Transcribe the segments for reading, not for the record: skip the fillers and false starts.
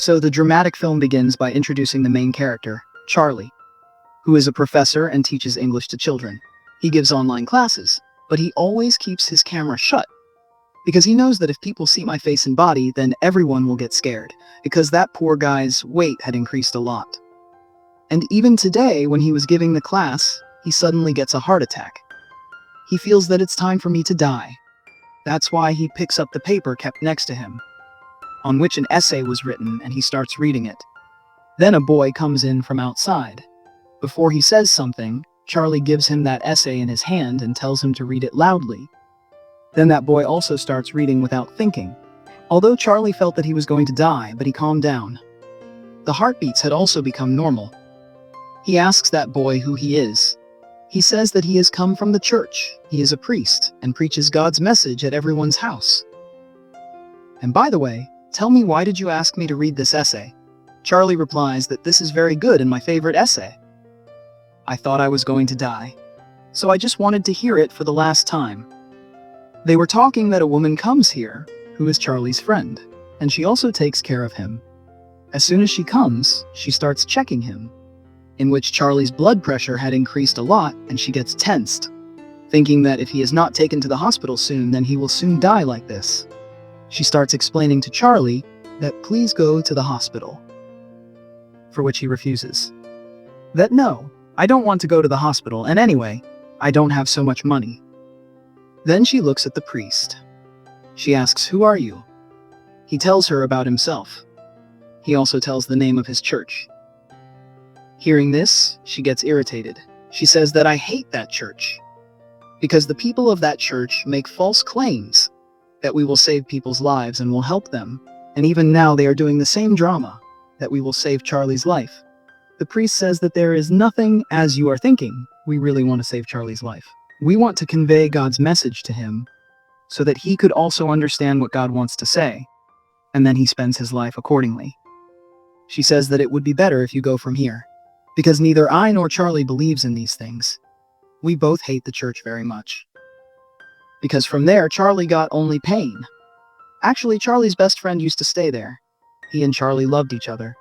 So the dramatic film begins by introducing the main character, Charlie, who is a professor and teaches English to children. He gives online classes, but he always keeps his camera shut, because he knows that if people see my face and body, then everyone will get scared, because that poor guy's weight had increased a lot. And even today, when he was giving the class, he suddenly gets a heart attack. He feels that it's time for me to die. That's why he picks up the paper kept next to him, on which an essay was written, and he starts reading it. Then a boy comes in from outside. Before he says something, Charlie gives him that essay in his hand and tells him to read it loudly. Then that boy also starts reading without thinking. Although Charlie felt that he was going to die, but he calmed down. The heartbeats had also become normal. He asks that boy who he is. He says that he has come from the church. He is a priest and preaches God's message at everyone's house. And by the way, tell me, why did you ask me to read this essay? Charlie replies that this is very good and my favorite essay. I thought I was going to die, so I just wanted to hear it for the last time. They were talking that a woman comes here, who is Charlie's friend, and she also takes care of him. As soon as she comes, she starts checking him, in which Charlie's blood pressure had increased a lot and she gets tensed, thinking that if he is not taken to the hospital soon, then he will soon die like this. She starts explaining to Charlie that please go to the hospital, for which he refuses. That no, I don't want to go to the hospital, and anyway, I don't have so much money. Then she looks at the priest. She asks, "Who are you?" He tells her about himself. He also tells the name of his church. Hearing this, she gets irritated. She says that I hate that church, because the people of that church make false claims that we will save people's lives and will help them, and even now they are doing the same drama, that we will save Charlie's life. The priest says that there is nothing as you are thinking. We really want to save Charlie's life. We want to convey God's message to him, so that he could also understand what God wants to say, and then he spends his life accordingly. She says that it would be better if you go from here, because neither I nor Charlie believes in these things. We both hate the church very much. Because from there, Charlie got only pain. Actually, Charlie's best friend used to stay there. He and Charlie loved each other.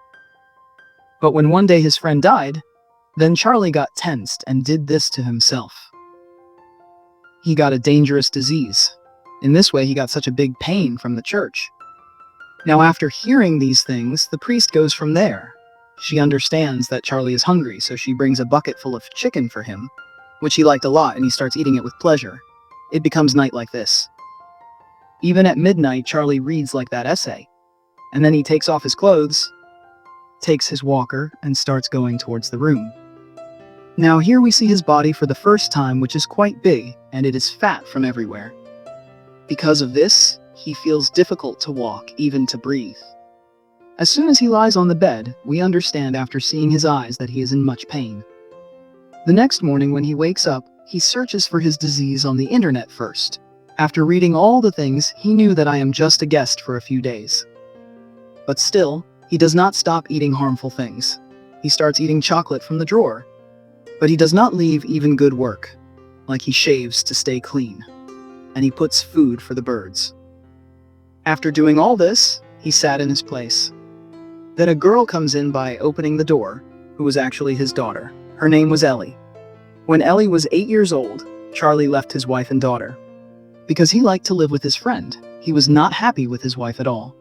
But when one day his friend died, then Charlie got tensed and did this to himself. He got a dangerous disease. In this way, he got such a big pain from the church. Now, after hearing these things, the priest goes from there. She understands that Charlie is hungry, so she brings a bucket full of chicken for him, which he liked a lot, and he starts eating it with pleasure. It becomes night like this. Even at midnight, Charlie reads like that essay, and then he takes off his clothes, takes his walker, and starts going towards the room. Now here we see his body for the first time, which is quite big, and it is fat from everywhere. Because of this, he feels difficult to walk, even to breathe. As soon as he lies on the bed, we understand after seeing his eyes that he is in much pain. The next morning when he wakes up, he searches for his disease on the internet first. After reading all the things, he knew that I am just a guest for a few days. But still, he does not stop eating harmful things. He starts eating chocolate from the drawer. But he does not leave even good work, like he shaves to stay clean, and he puts food for the birds. After doing all this, he sat in his place. Then a girl comes in by opening the door, who was actually his daughter. Her name was Ellie. When Ellie was 8 years old, Charlie left his wife and daughter. Because he liked to live with his friend, he was not happy with his wife at all.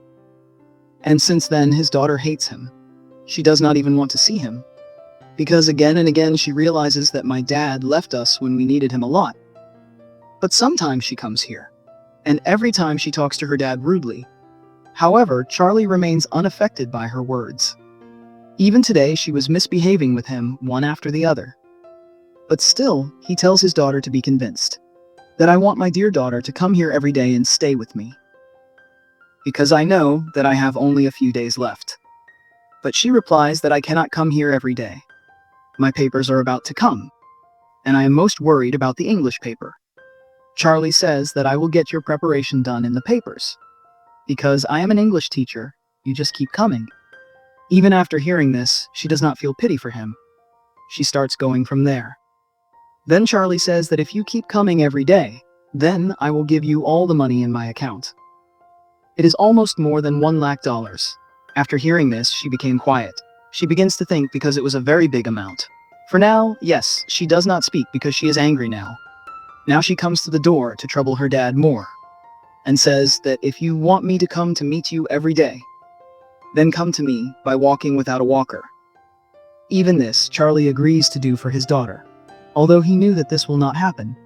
And since then, his daughter hates him. She does not even want to see him. Because again and again she realizes that my dad left us when we needed him a lot. But sometimes she comes here, and every time she talks to her dad rudely. However, Charlie remains unaffected by her words. Even today she was misbehaving with him one after the other. But still, he tells his daughter to be convinced that I want my dear daughter to come here every day and stay with me, because I know that I have only a few days left. But she replies that I cannot come here every day. My papers are about to come, and I am most worried about the English paper. Charlie says that I will get your preparation done in the papers. Because I am an English teacher, you just keep coming. Even after hearing this, she does not feel pity for him. She starts going from there. Then Charlie says that if you keep coming every day, then I will give you all the money in my account. It is almost more than $1 lakh. After hearing this, she became quiet. She begins to think because it was a very big amount. For now, yes, she does not speak because she is angry now. Now she comes to the door to trouble her dad more, and says that if you want me to come to meet you every day, then come to me by walking without a walker. Even this, Charlie agrees to do for his daughter. Although he knew that this will not happen,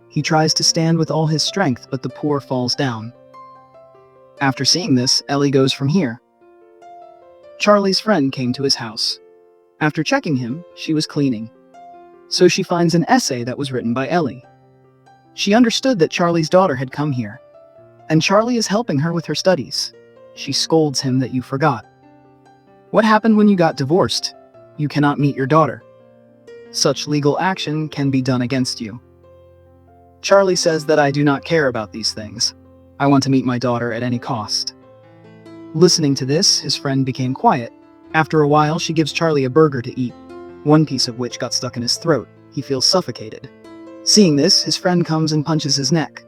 he tries to stand with all his strength, but the poor falls down. After seeing this, Ellie goes from here. Charlie's friend came to his house. After checking him, she was cleaning. So she finds an essay that was written by Ellie. She understood that Charlie's daughter had come here, and Charlie is helping her with her studies. She scolds him that you forgot. What happened when you got divorced? You cannot meet your daughter. Such legal action can be done against you. Charlie says that I do not care about these things. I want to meet my daughter at any cost. Listening to this, his friend became quiet. After a while, she gives Charlie a burger to eat, one piece of which got stuck in his throat. He feels suffocated. Seeing this, his friend comes and punches his neck.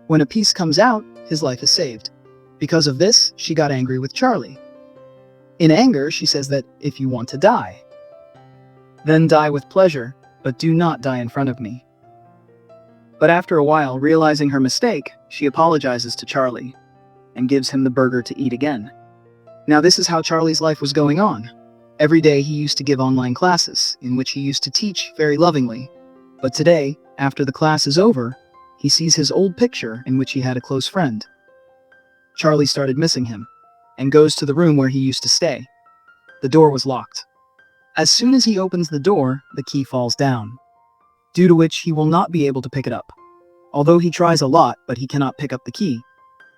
When a piece comes out, his life is saved. Because of this, she got angry with Charlie. In anger, she says that if you want to die, then die with pleasure, but do not die in front of me. But after a while, realizing her mistake, she apologizes to Charlie and gives him the burger to eat again. Now this is how Charlie's life was going on. Every day he used to give online classes, in which he used to teach very lovingly. But today, after the class is over, he sees his old picture in which he had a close friend. Charlie started missing him, and goes to the room where he used to stay. The door was locked. As soon as he opens the door, the key falls down, due to which he will not be able to pick it up. Although he tries a lot, but he cannot pick up the key,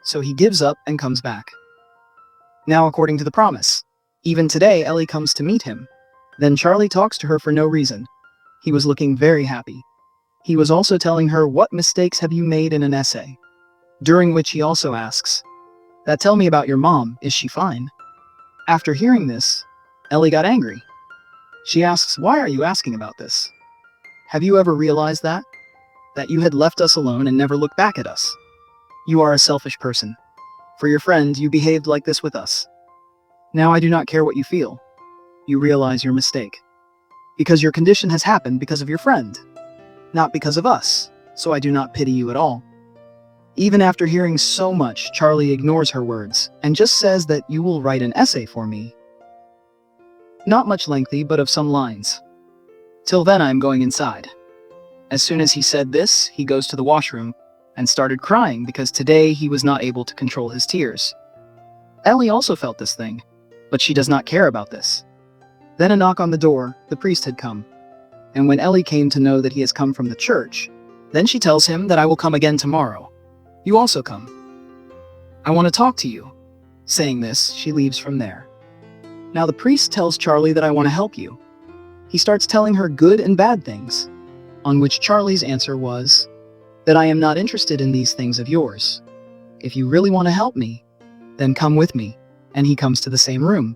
so he gives up and comes back. Now according to the promise, even today Ellie comes to meet him. Then Charlie talks to her for no reason. He was looking very happy. He was also telling her, what mistakes have you made in an essay? During which he also asks, that tell me about your mom, is she fine? After hearing this, Ellie got angry. She asks, why are you asking about this? Have you ever realized that? That you had left us alone and never looked back at us? You are a selfish person. For your friend, you behaved like this with us. Now I do not care what you feel. You realize your mistake. Because your condition has happened because of your friend, not because of us, so I do not pity you at all. Even after hearing so much, Charlie ignores her words, and just says that you will write an essay for me. Not much lengthy, but of some lines. Till then I am going inside. As soon as he said this, he goes to the washroom, and started crying because today he was not able to control his tears. Ellie also felt this thing, but she does not care about this. Then a knock on the door, the priest had come. And when Ellie came to know that he has come from the church, then she tells him that I will come again tomorrow. You also come. I want to talk to you. Saying this, she leaves from there. Now the priest tells Charlie that I want to help you. He starts telling her good and bad things, on which Charlie's answer was, that I am not interested in these things of yours. If you really want to help me, then come with me. And he comes to the same room,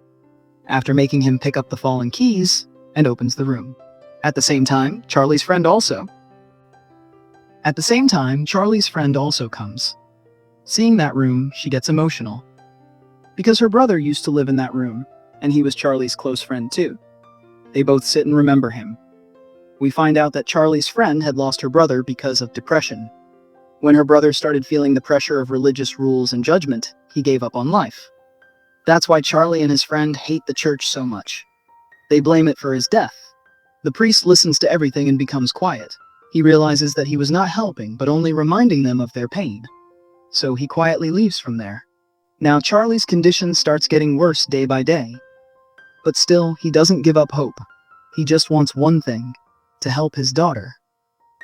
after making him pick up the fallen keys, and opens the room. At the same time, Charlie's friend also comes. Seeing that room, she gets emotional. Because her brother used to live in that room, and he was Charlie's close friend too. They both sit and remember him. We find out that Charlie's friend had lost her brother because of depression. When her brother started feeling the pressure of religious rules and judgment, he gave up on life. That's why Charlie and his friend hate the church so much. They blame it for his death. The priest listens to everything and becomes quiet. He realizes that he was not helping, but only reminding them of their pain. So he quietly leaves from there. Now Charlie's condition starts getting worse day by day. But still, he doesn't give up hope. He just wants one thing, to help his daughter,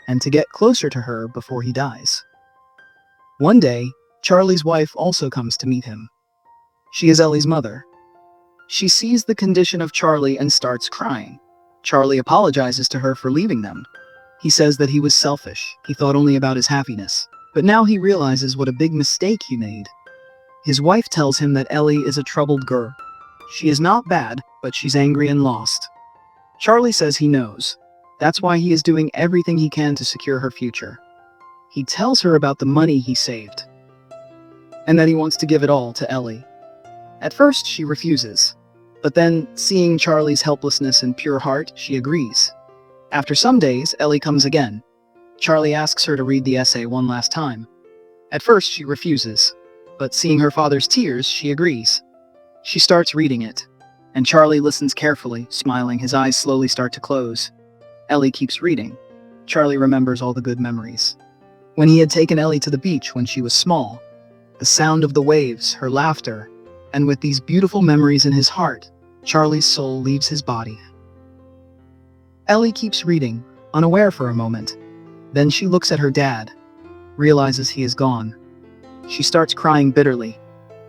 and to get closer to her before he dies. One day, Charlie's wife also comes to meet him. She is Ellie's mother. She sees the condition of Charlie and starts crying. Charlie apologizes to her for leaving them. He says that he was selfish, he thought only about his happiness. But now he realizes what a big mistake he made. His wife tells him that Ellie is a troubled girl. She is not bad, but she's angry and lost. Charlie says he knows. That's why he is doing everything he can to secure her future. He tells her about the money he saved, and that he wants to give it all to Ellie. At first, she refuses. But then, seeing Charlie's helplessness and pure heart, she agrees. After some days, Ellie comes again. Charlie asks her to read the essay one last time. At first, she refuses. But seeing her father's tears, she agrees. She starts reading it. And Charlie listens carefully, smiling. His eyes slowly start to close. Ellie keeps reading. Charlie remembers all the good memories. When he had taken Ellie to the beach when she was small, the sound of the waves, her laughter, and with these beautiful memories in his heart, Charlie's soul leaves his body. Ellie keeps reading, unaware for a moment. Then she looks at her dad, realizes he is gone. She starts crying bitterly,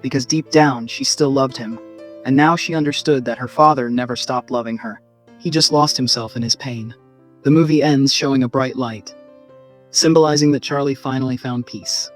because deep down she still loved him, and now she understood that her father never stopped loving her. He just lost himself in his pain. The movie ends showing a bright light, symbolizing that Charlie finally found peace.